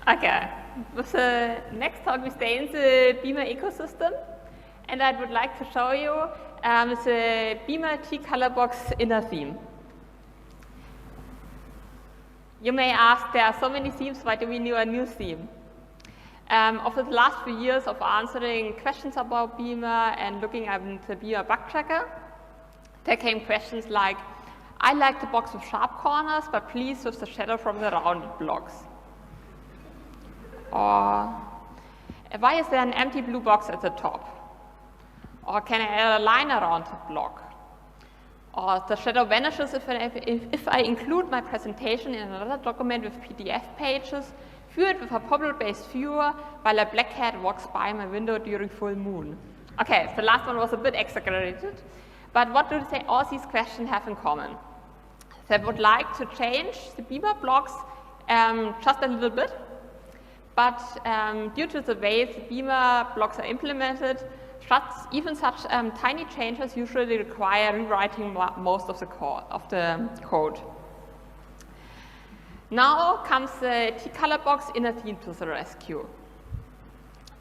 Okay, with the next talk we stay in the Beamer ecosystem, and I would like to show you the Beamer tcolorbox inner theme. You may ask, there are so many themes, why do we need a new theme? Over the last few years of answering questions about Beamer and looking at the Beamer bug tracker, there came questions like, I like the box with sharp corners, but please with the shadow from the rounded blocks. Or why is there an empty blue box at the top? Or can I add a line around the block? Or the shadow vanishes if I include my presentation in another document with PDF pages, view it with a purple-based viewer while a black cat walks by my window during full moon. Okay, the last one was a bit exaggerated, but what do they say all these questions have in common? They would like to change the Beamer blocks just a little bit, but due to the way the Beamer blocks are implemented, even such tiny changes usually require rewriting most of the code. Now comes the tcolorbox inner theme to the rescue.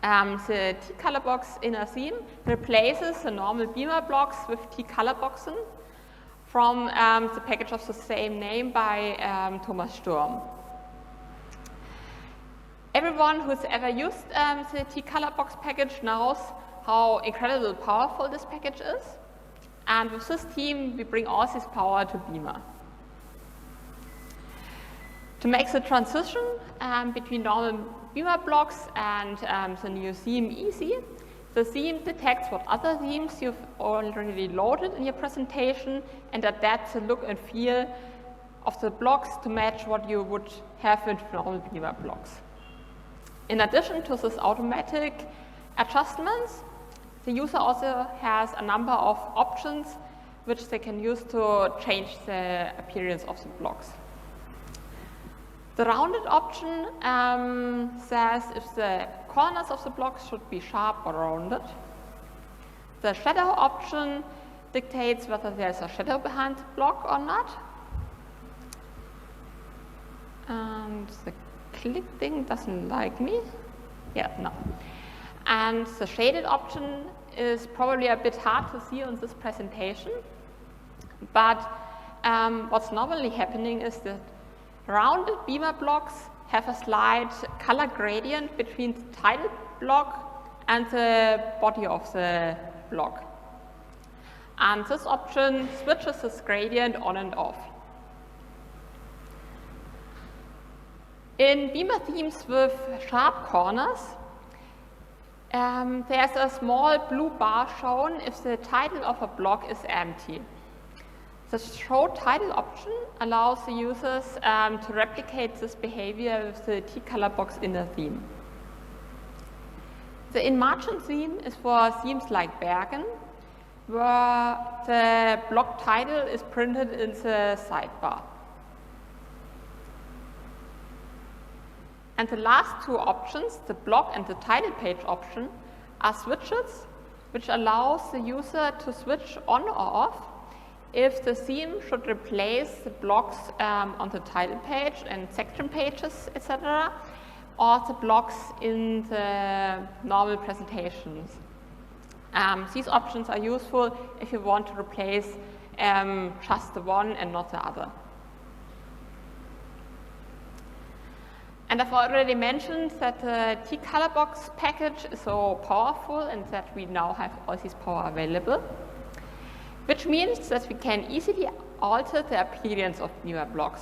The tcolorbox inner theme replaces the normal Beamer blocks with tcolorboxen from the package of the same name by Thomas Sturm. Everyone who's ever used the tcolorbox package knows how incredibly powerful this package is. And with this theme, we bring all this power to Beamer. To make the transition between normal Beamer blocks and the new theme easy, the theme detects what other themes you've already loaded in your presentation and adapts the look and feel of the blocks to match what you would have with normal Beamer blocks. In addition to this automatic adjustments, the user also has a number of options which they can use to change the appearance of the blocks. The rounded option says if the corners of the blocks should be sharp or rounded. The shadow option dictates whether there's a shadow behind the block or not. And the click thing doesn't like me. Yeah, no. And the shaded option is probably a bit hard to see on this presentation, but what's normally happening is that rounded Beamer blocks have a slight color gradient between the title block and the body of the block. And this option switches this gradient on and off. In Beamer themes with sharp corners, there's a small blue bar shown if the title of a block is empty. The show title option allows the users to replicate this behavior with the tcolorbox inner theme. The in-margin theme is for themes like Bergen, where the block title is printed in the sidebar. And the last two options, the block and the title page option, are switches, which allows the user to switch on or off if the theme should replace the blocks on the title page and section pages, etc., or the blocks in the normal presentations. These options are useful if you want to replace just the one and not the other. And I've already mentioned that the tcolorbox package is so powerful and that we now have all this power available, which means that we can easily alter the appearance of Beamer blocks.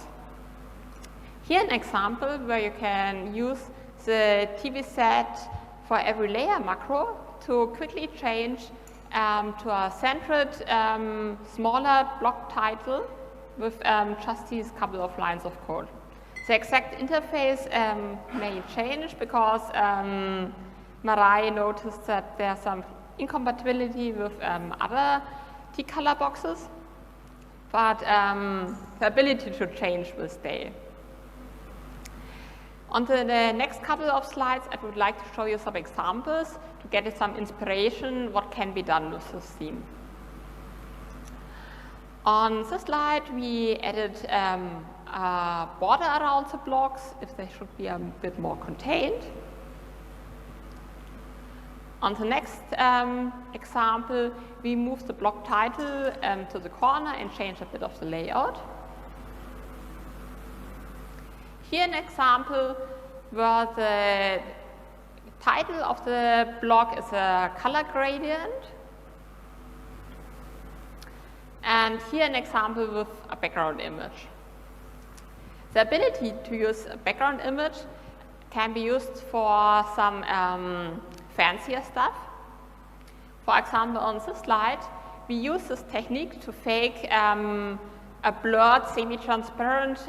Here an example where you can use the TV set for every layer macro to quickly change to a centered, smaller block title with just these couple of lines of code. The exact interface may change because Marai noticed that there's some incompatibility with other tcolorboxes, but the ability to change will stay. On the next couple of slides, I would like to show you some examples to get some inspiration what can be done with this theme. On this slide, we added border around the blocks, if they should be a bit more contained. On the next example, we move the block title to the corner and change a bit of the layout. Here an example where the title of the block is a color gradient. And here an example with a background image. The ability to use a background image can be used for some fancier stuff. For example, on this slide, we use this technique to fake a blurred, semi-transparent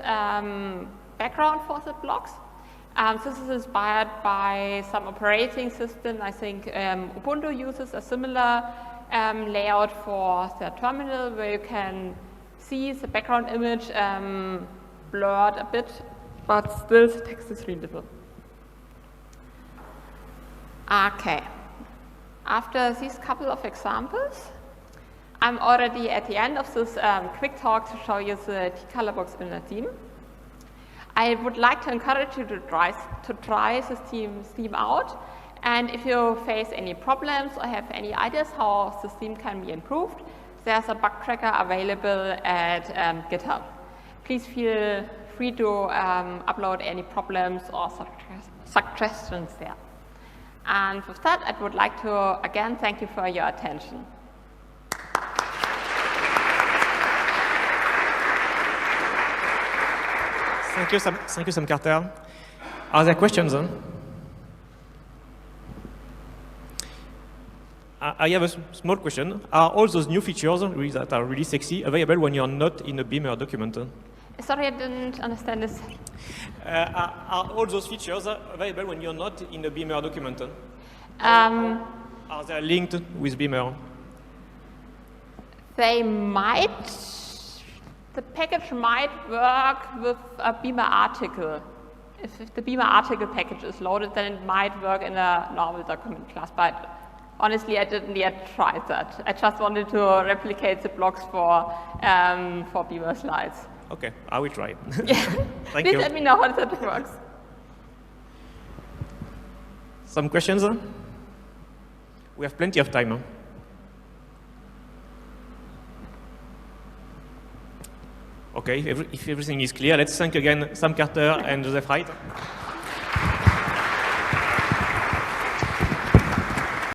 background for the blocks. This is inspired by some operating system. I think Ubuntu uses a similar layout for their terminal, where you can see the background image blurred a bit, but still the text is readable. Okay, after these couple of examples, I'm already at the end of this quick talk to show you the tcolorbox inner theme. I would like to encourage you to try this theme out, and if you face any problems or have any ideas how this theme can be improved, there's a bug tracker available at GitHub. Please feel free to upload any problems or suggestions there. And with that, I would like to again thank you for your attention. Thank you, samcarter. Are there questions? I have a small question. Are all those new features that are really sexy available when you're not in a Beamer document? Sorry, I didn't understand this. Are all those features available when you're not in a Beamer document? Are they linked with Beamer? They might. The package might work with a Beamer article. If the Beamer article package is loaded, then it might work in a normal document class, but honestly, I didn't yet try that. I just wanted to replicate the blocks for Beamer slides. Okay, I will try. Yeah. Thank you. Please let me know how that works. Some questions? We have plenty of time. Okay, if everything is clear, let's thank again samcarter and Joseph Wright.